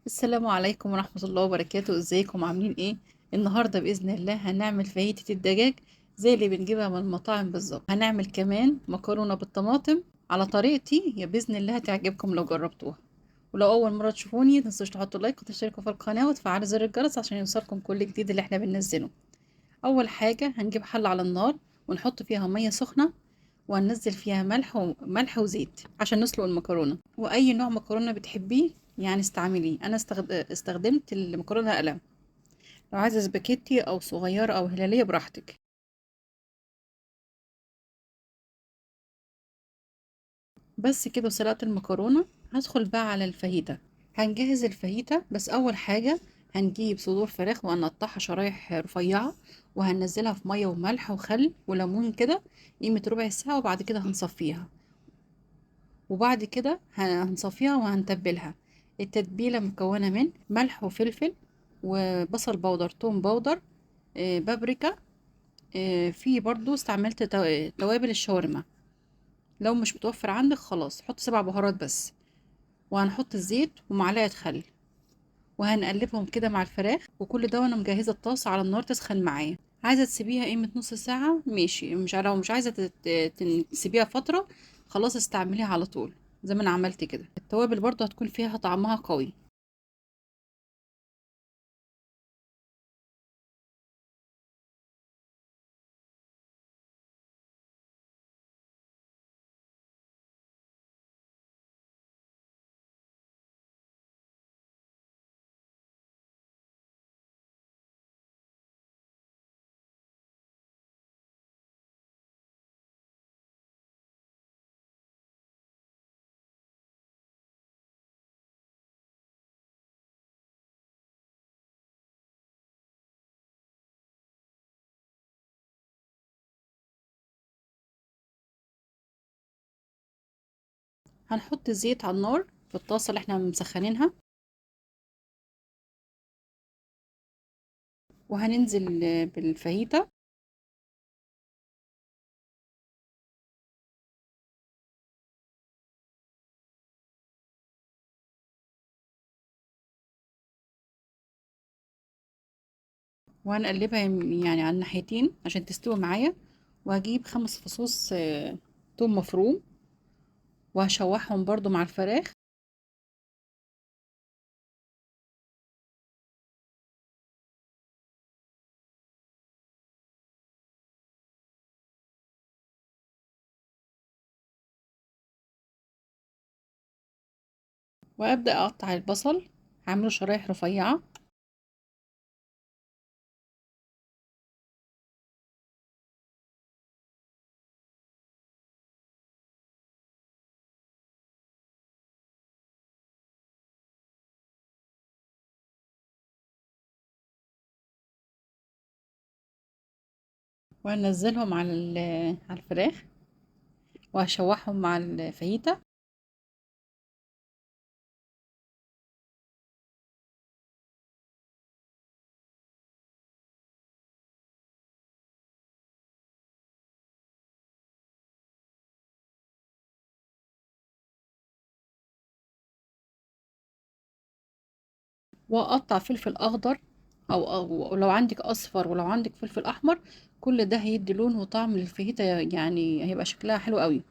السلام عليكم ورحمة الله وبركاته، ازيكم عاملين ايه؟ النهاردة بإذن الله هنعمل فاهيتة الدجاج زي اللي بنجيبها من المطاعم بالظبط. هنعمل كمان مكرونة بالطماطم على طريقتي، يا بإذن الله هتعجبكم لو جربتوها. ولو أول مرة تشوفوني متنسوش تحطوا لايك وتشتركوا في القناة وتفعلوا زر الجرس عشان يوصلكم كل جديد اللي احنا بننزله. أول حاجة هنجيب حلة على النار ونحط فيها مية سخنة، وهننزل فيها ملح وزيت عشان نسلق المكرونة. وأي نوع مكرونة بتحبيه يعني استعمليه. أنا استخدمت المكرونة قلم. لو عايزة سباكيتي أو صغيرة أو هلالية براحتك. بس كده سلقت المكرونة. هدخل بقى على الفاهيتا. هنجهز الفاهيتا، بس أول حاجة هنجيب صدور فراخ وهنقطعها شرايح رفيعة، وهننزلها في مية وملح وخل وليمون كده قيمة ربع ساعة، وبعد كده هنصفيها. وبعد كده هنصفيها وهنتبلها. التتبيلة مكونة من ملح وفلفل وبصل بودر، توم بودر، بابريكا. في برضو استعملت توابل الشاورما. لو مش متوفر عندك خلاص حط 7 بهارات بس. وهنحط الزيت ومعلقة خل، وهنقلبهم كده مع الفراخ. وكل ده وانا مجهزة الطاسة على النار تسخن معايا. عايزة تسيبيها قيمة نص ساعة ماشي، مش لو مش عايزة تسيبيها فترة خلاص استعمليها على طول زي ما انا عملت كده. التوابل برضو هتكون فيها طعمها قوي. هنحط الزيت على النار في الطاسة اللي احنا مسخنينها، وهننزل بالفاهيتا. وهنقلبها يعني على الناحيتين عشان تستوي معايا. وهجيب 5 فصوص توم مفروم، وهشوحهم برضو مع الفراخ. وابدأ اقطع البصل، هعمله شرايح رفيعة. وهنزلهم على على الفراخ، وهشوحهم مع الفاهيتا. واقطع فلفل اخضر أو لو عندك اصفر، ولو عندك فلفل احمر. كل ده هيدي لون وطعم للفاهيتا، يعني هيبقى شكلها حلو قوي.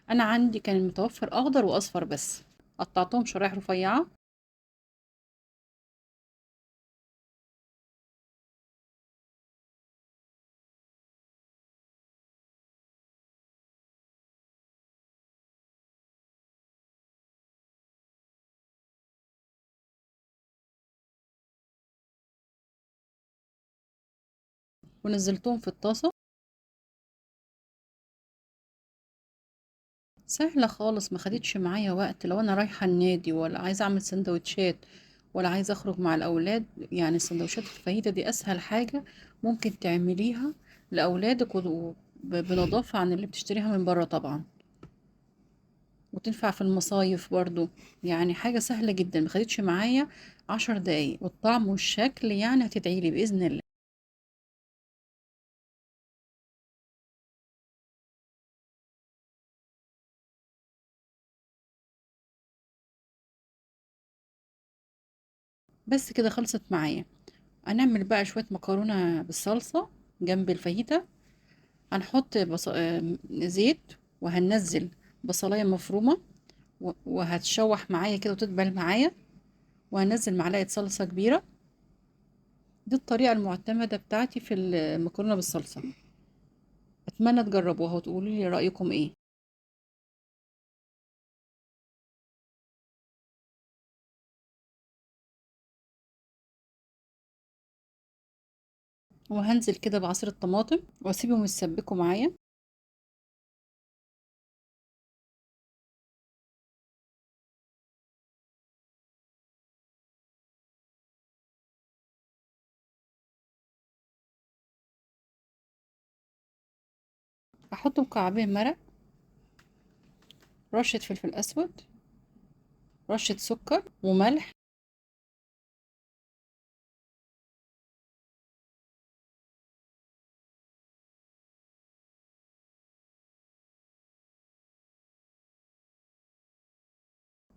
انا عندي كان متوفر اخضر واصفر بس، قطعتهم شرايح رفيعة. ونزلتهم في الطاسة. سهلة خالص، ما خدتش معايا وقت. لو انا رايحة النادي ولا عايزة اعمل سندوتشات ولا عايزة اخرج مع الاولاد، يعني السندوتشات الفاهيتا دي اسهل حاجة ممكن تعمليها لاولادك، بنظافة عن اللي بتشتريها من بره طبعا. وتنفع في المصايف برضو. يعني حاجة سهلة جدا، ما خدتش معايا 10 دقايق، والطعم والشكل يعني هتدعيلي بإذن الله. بس كده خلصت معايا. هنعمل بقى شوية مكرونة بالصلصة جنب الفاهيتا. هنحط زيت، وهننزل بصلاية مفرومة، وهتشوح معايا كده وتدبل معايا، وهنزل معلقة صلصة كبيرة. دي الطريقة المعتمدة بتاعتي في المكرونة بالصلصة. أتمنى تجربوها وتقولوا لي رأيكم إيه. وهنزل كده بعصير الطماطم واسيبهم يتسبكوا معايا. هحط مكعبين مرق، رشة فلفل أسود، رشة سكر وملح.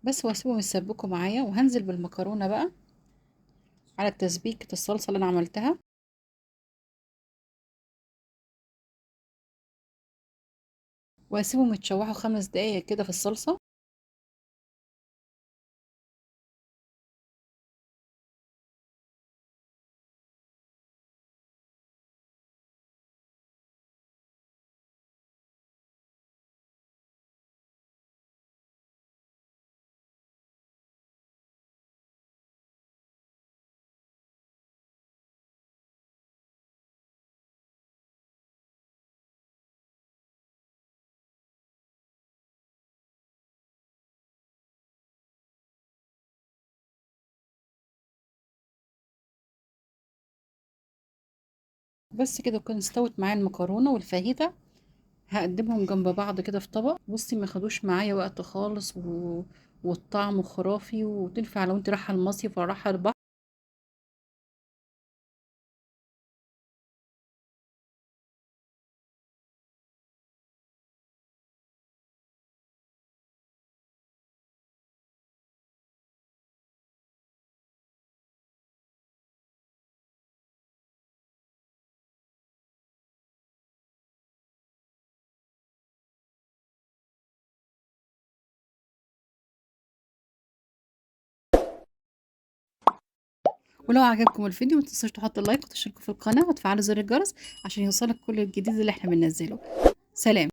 بس واسيبهم يتسبكوا معايا، وهنزل بالمكرونة بقى على تسبيكة الصلصة اللي أنا عملتها. واسيبهم يتشوحوا 5 دقايق كده في الصلصة. بس كده تكون استوت معايا المكرونة والفاهيتا. هقدمهم جنب بعض كده في طبق. بصي ما خدوش معايا وقت خالص، والطعم خرافي، وتنفع لو انت رايحة المصيف ولا رايحة البحر. ولو عجبكم الفيديو ما تنسوش تحطوا لايك وتشتركوا في القناة وتفعلوا زر الجرس عشان يوصلك كل الجديد اللي احنا بننزله. سلام.